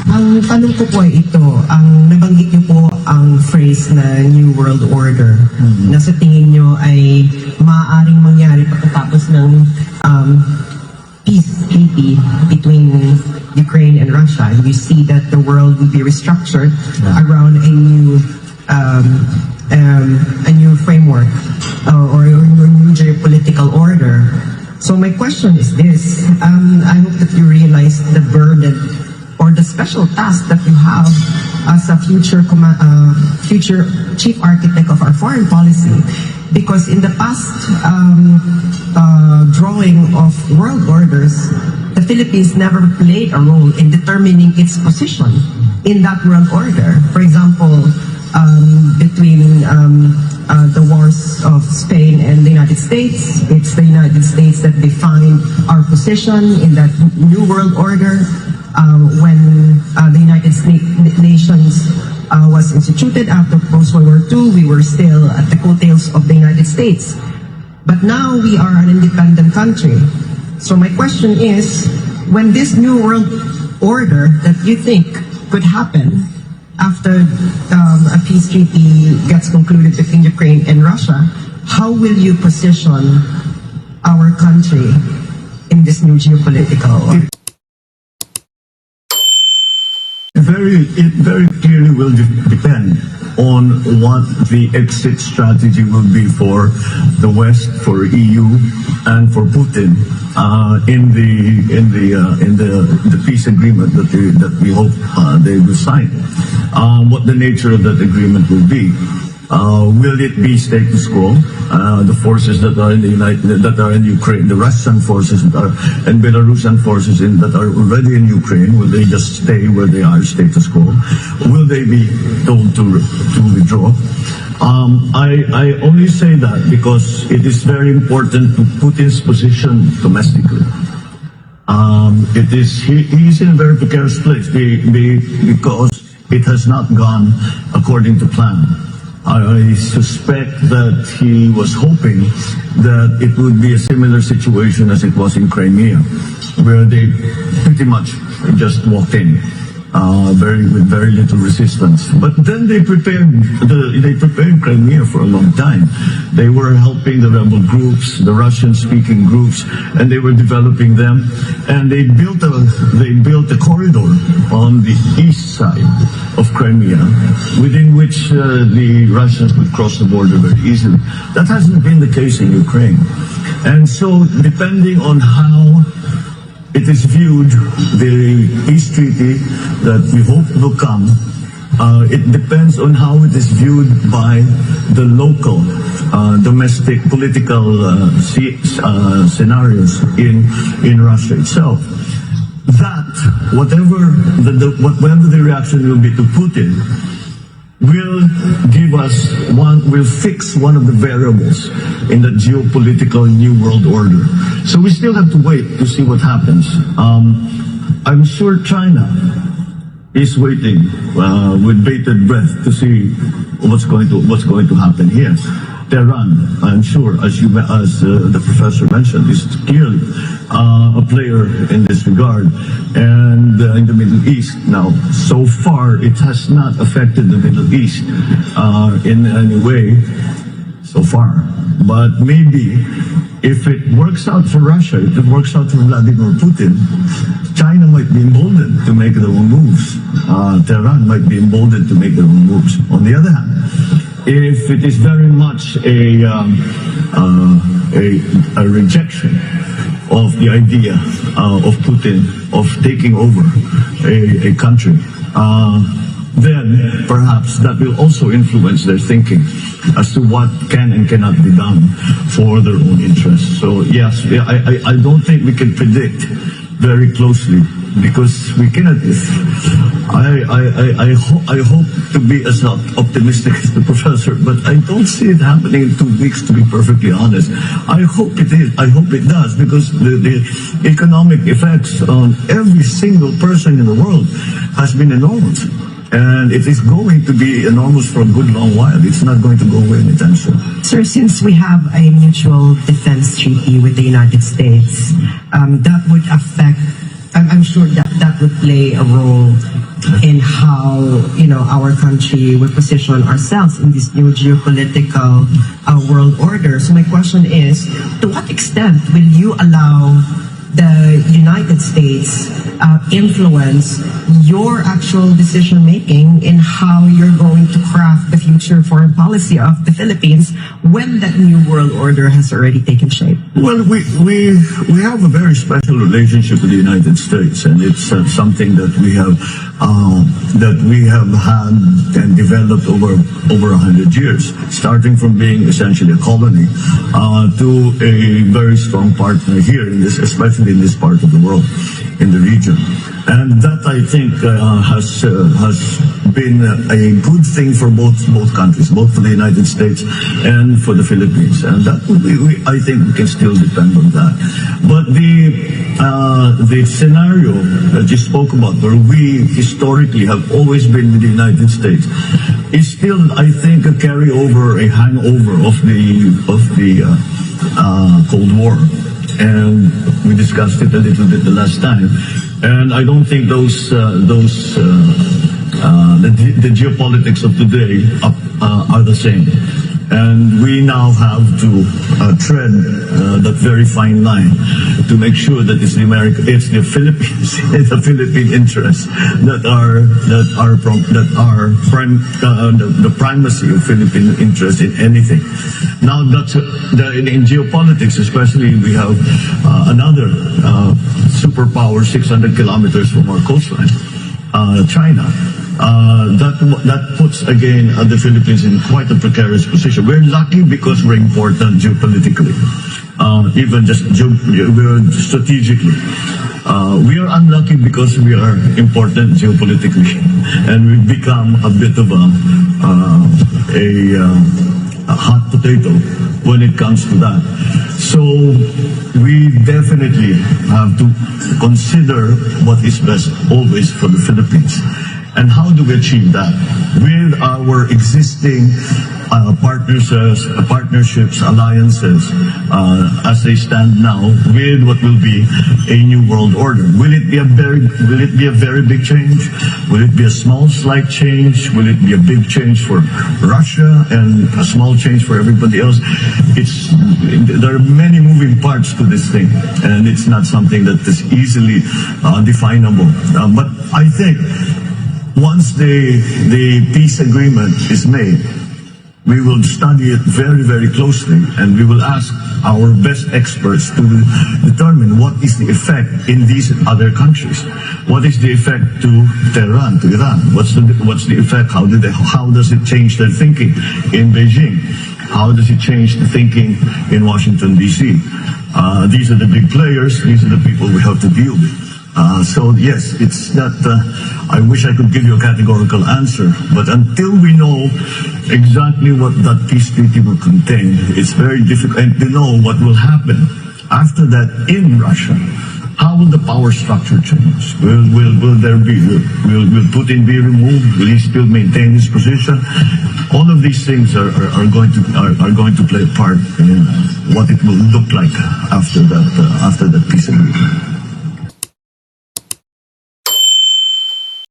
Ang tanong ko po ay ito, ang nabanggit niyo po ang phrase na New World Order na sa tingin niyo ay maaaring mangyari pagkatapos ng peace treaty between Ukraine and Russia. You see that the world will be restructured around a new framework or a new geopolitical order. So my question is this, I hope that you realize the burden or the special task that you have as a future chief architect of our foreign policy, because in the past drawing of world orders, the Philippines never played a role in determining its position in that world order. For example, between the wars of Spain and the United States, it's the United States that defined our position in that new world order. When the United Nations was instituted after post-World War II, we were still at the coattails of the United States. But now we are an independent country. So my question is, when this new world order that you think could happen after a peace treaty gets concluded between Ukraine and Russia, how will you position our country in this new geopolitical order? It very clearly will depend on what the exit strategy will be for the West, for EU, and for Putin in the peace agreement that we hope they will sign. What the nature of that agreement will be. Will it be status quo? The forces that are in Ukraine, the Russian forces and Belarusian forces that are already in Ukraine, will they just stay where they are, status quo? Will they be told to withdraw? I only say that because it is very important to Putin's position domestically. He's in a very precarious place because it has not gone according to plan. I suspect that he was hoping that it would be a similar situation as it was in Crimea, where they pretty much just walked in, with very little resistance. But then they prepared Crimea for a long time. They were helping the rebel groups, the Russian-speaking groups, and they were developing them. And they built a corridor on the east side of Crimea, within which the Russians would cross the border very easily. That hasn't been the case in Ukraine. And so, depending on how it is viewed, the peace treaty that we hope will come, it depends on how it is viewed by the local domestic political scenarios in Russia itself. That, whatever the reaction will be to Putin, will fix one of the variables in the geopolitical new world order. So we still have to wait to see what happens. I'm sure China is waiting with bated breath to see what's going to happen here. Tehran, I'm sure, as the professor mentioned, is clearly a player in this regard. And in the Middle East now, so far it has not affected the Middle East in any way so far. But maybe if it works out for Russia, if it works out for Vladimir Putin, China might be emboldened to make their own moves. Tehran might be emboldened to make their own moves. On the other hand, if it is very much a rejection of the idea of Putin of taking over a country, then perhaps that will also influence their thinking as to what can and cannot be done for their own interests. So yes, I don't think we can predict very closely, because we cannot. I hope to be as optimistic as the professor, but I don't see it happening in 2 weeks, to be perfectly honest. I hope it is. I hope it does, because the economic effects on every single person in the world has been enormous. And it is going to be enormous for a good long while. It's not going to go away anytime soon. Sir, since we have a mutual defense treaty with the United States, that would affect, I'm sure that would play a role in how our country will position ourselves in this new geopolitical world order. So my question is, to what extent will you allow the United States influence your actual decision making in how you're going to craft the future foreign policy of the Philippines when that new world order has already taken shape? Well, we have a very special relationship with the United States, and it's something that we have had and developed over 100 years, starting from being essentially a colony to a very strong partner here in this, especially in this part of the world, in the region. And that, I think, has been a good thing for both countries, both for the United States and for the Philippines. And that I think we can still depend on that. But the scenario that you spoke about, where we historically have always been with the United States, is still, I think, a carryover, a hangover of the Cold War. And we discussed it a little bit the last time. And I don't think the geopolitics of today are the same. And we now have to tread that very fine line to make sure that it's the Philippines, it's the Philippine interests that are the primacy of Philippine interests in anything. Now, in geopolitics, especially, we have another superpower 600 kilometers from our coastline, China. That puts again the Philippines in quite a precarious position. We're lucky because we're important geopolitically, even just strategically. We are unlucky because we are important geopolitically, and we've become a bit of a hot potato when it comes to that. So we definitely have to consider what is best always for the Philippines. And how do we achieve that? With our existing partnerships, alliances, as they stand now, with what will be a new world order. Will it be a very big change? Will it be a small, slight change? Will it be a big change for Russia and a small change for everybody else? There are many moving parts to this thing, and it's not something that is easily definable. But I think once the peace agreement is made, we will study it very, very closely, and we will ask our best experts to determine what is the effect in these other countries. What is the effect to Tehran, to Iran? What's the effect? How does it change their thinking in Beijing? How does it change the thinking in Washington, D.C.? These are the big players. These are the people we have to deal with. So yes, it's not, I wish I could give you a categorical answer, but until we know exactly what that peace treaty will contain, it's very difficult to know what will happen after that in Russia. How will the power structure change? Will Putin be removed? Will he still maintain his position? All of these things are going to play a part in what it will look like after that peace agreement.